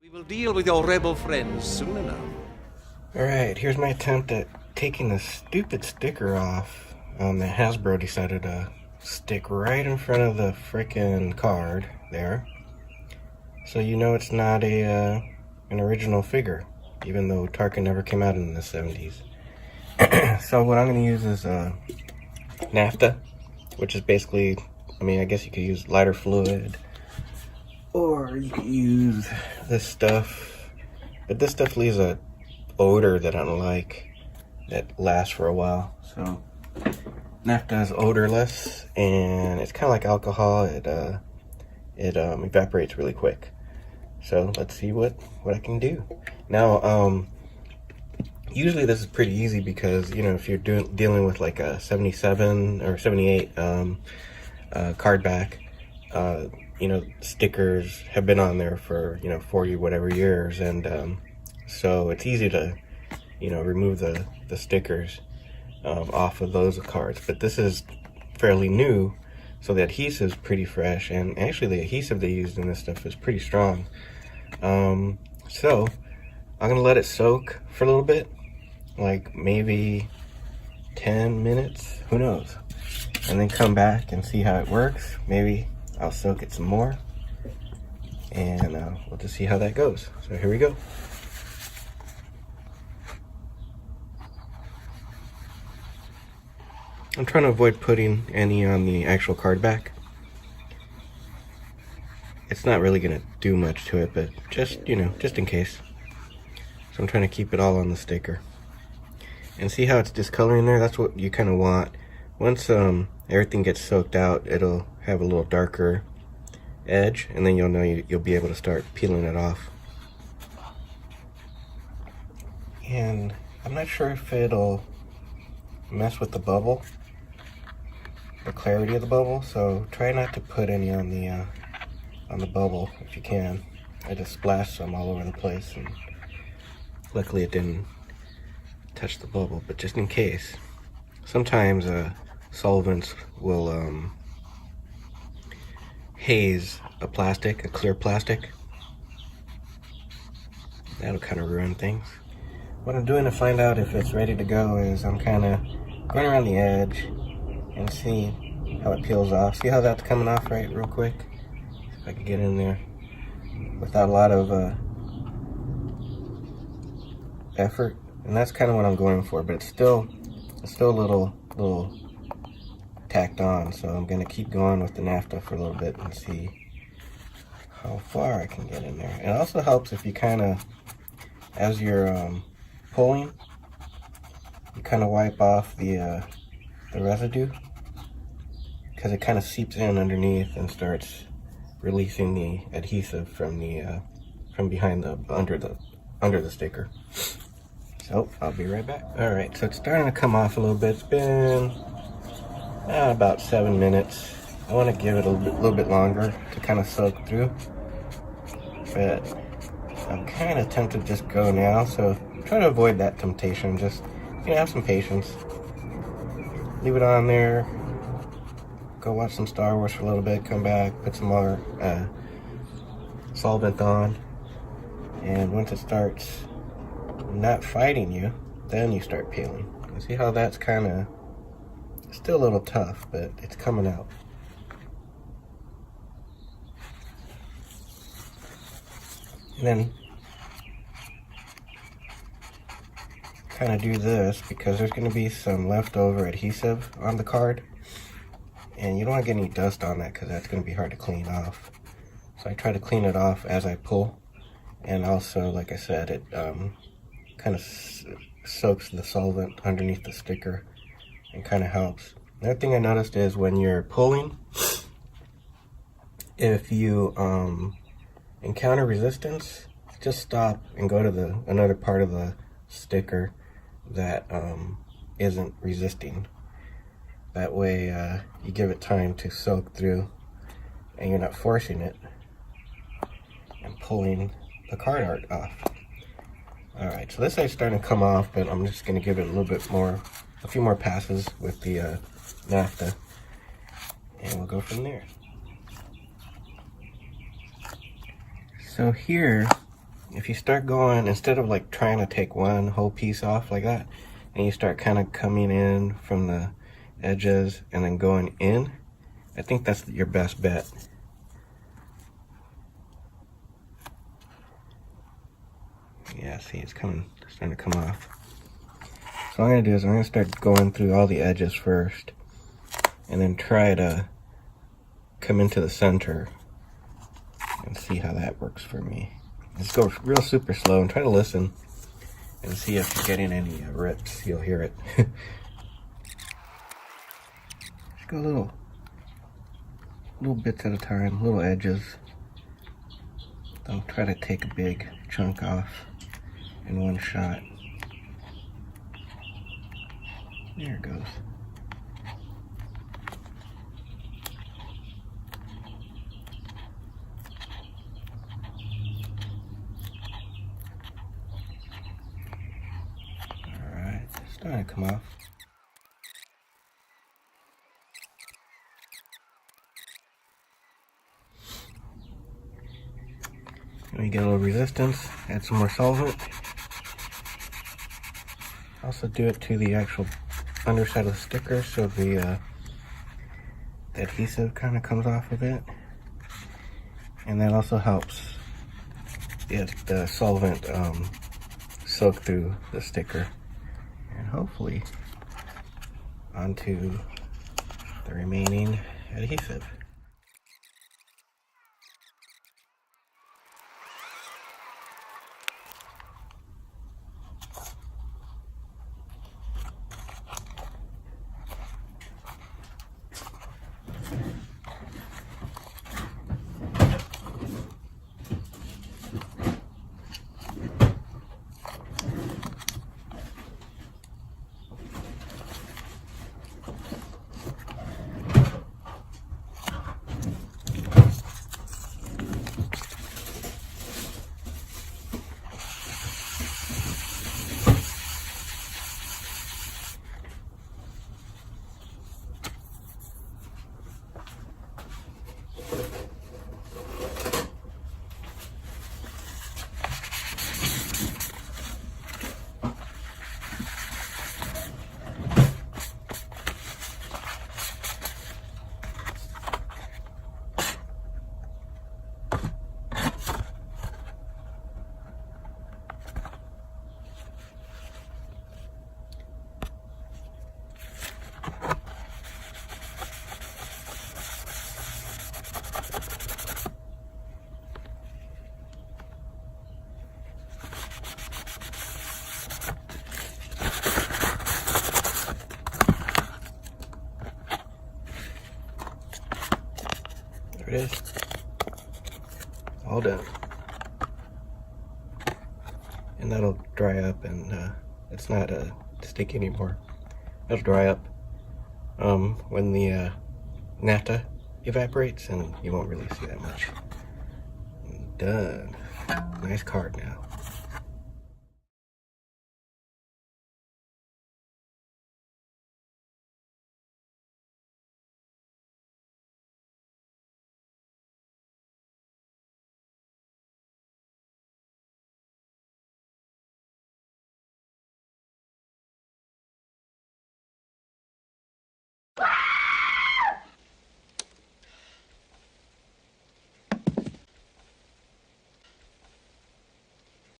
We will deal with your rebel friends soon enough. Alright, here's my attempt at taking the stupid sticker off that Hasbro decided to stick right in front of the frickin' card there. So you know it's not an original figure, even though Tarkin never came out in the 70s. So what I'm going to use is Naphtha, which is basically, I guess you could use lighter fluid, or you could use this stuff, but this stuff leaves a odor that I don't like, that lasts for a while. So Naphtha is odorless, and it's kind of like alcohol. It evaporates really quick. So let's see what I can do. Now, usually this is pretty easy because, you know, if you're dealing with like a 77 or 78 card back, you know, stickers have been on there for, 40 whatever years, and so it's easy to, remove the stickers off of those cards. But this is fairly new, so the adhesive's pretty fresh, and actually the adhesive they used in this stuff is pretty strong. So I'm gonna let it soak for a little bit, like maybe 10 minutes, who knows, and then come back and see how it works. Maybe I'll soak it some more, and we'll just see how that goes. So here we go. I'm trying to avoid putting any on the actual card back. It's not really gonna do much to it, but just in case. So I'm trying to keep it all on the sticker. And see how it's discoloring there? That's what you kind of want. Once everything gets soaked out, it'll have a little darker edge, and then you'll know you'll be able to start peeling it off. And I'm not sure if it'll mess with the bubble, the clarity of the bubble, so try not to put any on the bubble if you can. I just splashed some all over the place, and luckily it didn't touch the bubble, but just in case. Sometimes solvents will haze a plastic, a clear plastic. That'll kind of ruin things. What I'm doing to find out if it's ready to go is I'm kind of going around the edge and see how it peels off. See how that's coming off right real quick? See if I can get in there without a lot of effort. And that's kind of what I'm going for, but it's still a little tacked on, so I'm gonna keep going with the Naphtha for a little bit and see how far I can get in there. It also helps if you kind of, as you're pulling, you kind of wipe off the residue, because it kind of seeps in underneath and starts releasing the adhesive from behind under the sticker. So I'll be right back. All right, so it's starting to come off a little bit. It's been about 7 minutes. I want to give it a little bit longer to kind of soak through, but I'm kind of tempted to just go now. So try to avoid that temptation. Just have some patience. Leave it on there. Go watch some Star Wars for a little bit. Come back, put some more solvent on, and once it starts not fighting you, then you start peeling. You see how that's kind of still a little tough, but it's coming out. And then kind of do this because there's going to be some leftover adhesive on the card, and you don't want to get any dust on that because that's going to be hard to clean off. So I try to clean it off as I pull, and also, like I said, it kind of soaks the solvent underneath the sticker and kind of helps. Another thing I noticed is when you're pulling, if you encounter resistance, just stop and go to another part of the sticker that isn't resisting. That way you give it time to soak through, and you're not forcing it and pulling the card art off. Alright, so this side's starting to come off, but I'm just going to give it a few more passes with the Naphtha, and we'll go from there. So here if you start going, instead of like trying to take one whole piece off like that, and you start kind of coming in from the edges and then going in, I think that's your best bet. Yeah, see, it's starting to come off. So what I'm gonna do is I'm gonna start going through all the edges first, and then try to come into the center and see how that works for me. Just go real super slow and try to listen and see if you're getting any rips. You'll hear it. Just go little bits at a time, little edges. Don't try to take a big chunk off in one shot. There it goes. Alright, it's starting to come off. Let me get a little resistance, add some more solvent. Also do it to the actual underside of the sticker so the adhesive kind of comes off of it. And that also helps the solvent soak through the sticker. And hopefully onto the remaining adhesive. There it is. All done. And that'll dry up, and it's not sticky anymore. It'll dry up when the Naphtha evaporates, and you won't really see that much. Done. Nice card now.